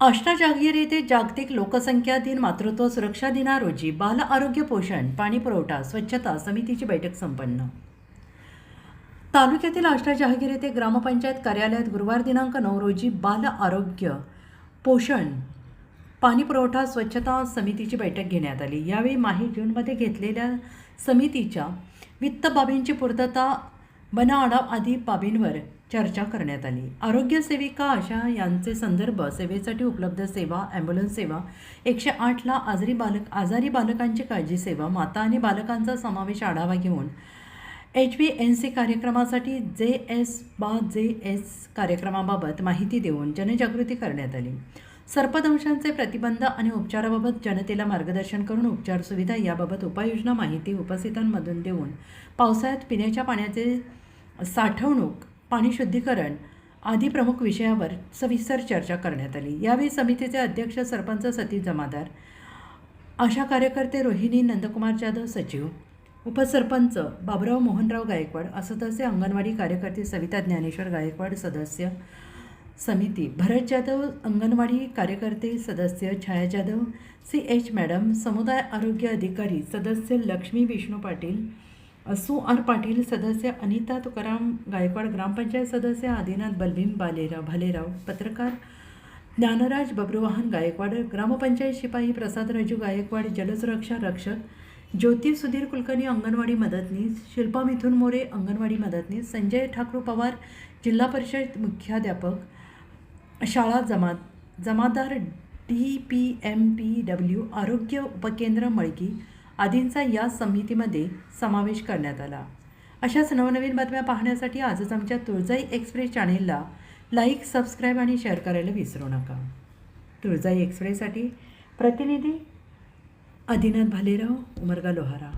आष्टा जागीर येथे जागतिक लोकसंख्या दिन मातृत्व सुरक्षा दिना रोजी बाल आरोग्य पोषण पाणी पुरवठा स्वच्छता समितीची बैठक संपन्न. तालुक्यातील आष्टा जहागीर येथे ग्रामपंचायत कार्यालयात गुरुवार दिनांक 9 रोजी बाल आरोग्य पोषण पाणी पुरवठा स्वच्छता समितीची बैठक घेण्यात आली. यावेळी माही जूनमध्ये घेतलेल्या समितीच्या वित्त बाबींची पूर्तता बनाआडाव आदी बाबींवर चर्चा करण्यात आली. आरोग्य सेविका आशा यांचे संदर्भ सेवेसाठी उपलब्ध सेवा ॲम्ब्युलन्स सेवा 108 ला आजारी बालकांची काळजी सेवा माता आणि बालकांचा समावेश आढावा घेऊन HBNC कार्यक्रमासाठी JS कार्यक्रमाबाबत माहिती देऊन जनजागृती करण्यात आली. सर्पदंशांचे प्रतिबंध आणि उपचाराबाबत जनतेला मार्गदर्शन करून उपचार सुविधा याबाबत उपाययोजना माहिती उपस्थितांमधून देऊन पावसाळ्यात पिण्याच्या पाण्याचे साठवणूक पाणी शुद्धीकरण आदी प्रमुख विषयावर सविस्तर चर्चा करण्यात आली. यावेळी समितीचे अध्यक्ष सरपंच सतीश जमादार, आशा कार्यकर्ते रोहिणी नंदकुमार जाधव सचिव, उपसरपंच बाबुराव मोहनराव गायकवाड, सदस्य अंगणवाडी कार्यकर्ते सविता ज्ञानेश्वर गायकवाड, सदस्य समिती भरत जाधव, अंगणवाडी कार्यकर्ते सदस्य छाया जाधव, CH मॅडम, समुदाय आरोग्य अधिकारी सदस्य लक्ष्मी विष्णू पाटील, SUR पाटील, सदस्य अनिता तुकाराम गायकवाड, ग्रामपंचायत सदस्य आदिनाथ बलभीम भालेराव, पत्रकार ज्ञानराज बब्रुवाहन गायकवाड, ग्रामपंचायत शिपाई प्रसाद राजू गायकवाड, जलसुरक्षा रक्षक ज्योती सुधीर कुलकर्णी अंगणवाडी मदतनीस, शिल्पा मिथुन मोरे अंगणवाडी मदतनीस, संजय ठाकरू पवार जिल्हा परिषद मुख्याध्यापक, शाळा जमादार DPMPW आरोग्य उपकेंद्र मळगी आदींचा या समितीमध्ये समावेश करण्यात आला. अशाच नवनवीन बातम्या पाहण्यासाठी आजच आमच्या तुळजाई एक्सप्रेस चॅनेलला लाईक, सबस्क्राईब आणि शेअर करायला विसरू नका. तुळजाई एक्सप्रेससाठी प्रतिनिधी आदिनाथ भालेराव, उमरगा लोहारा.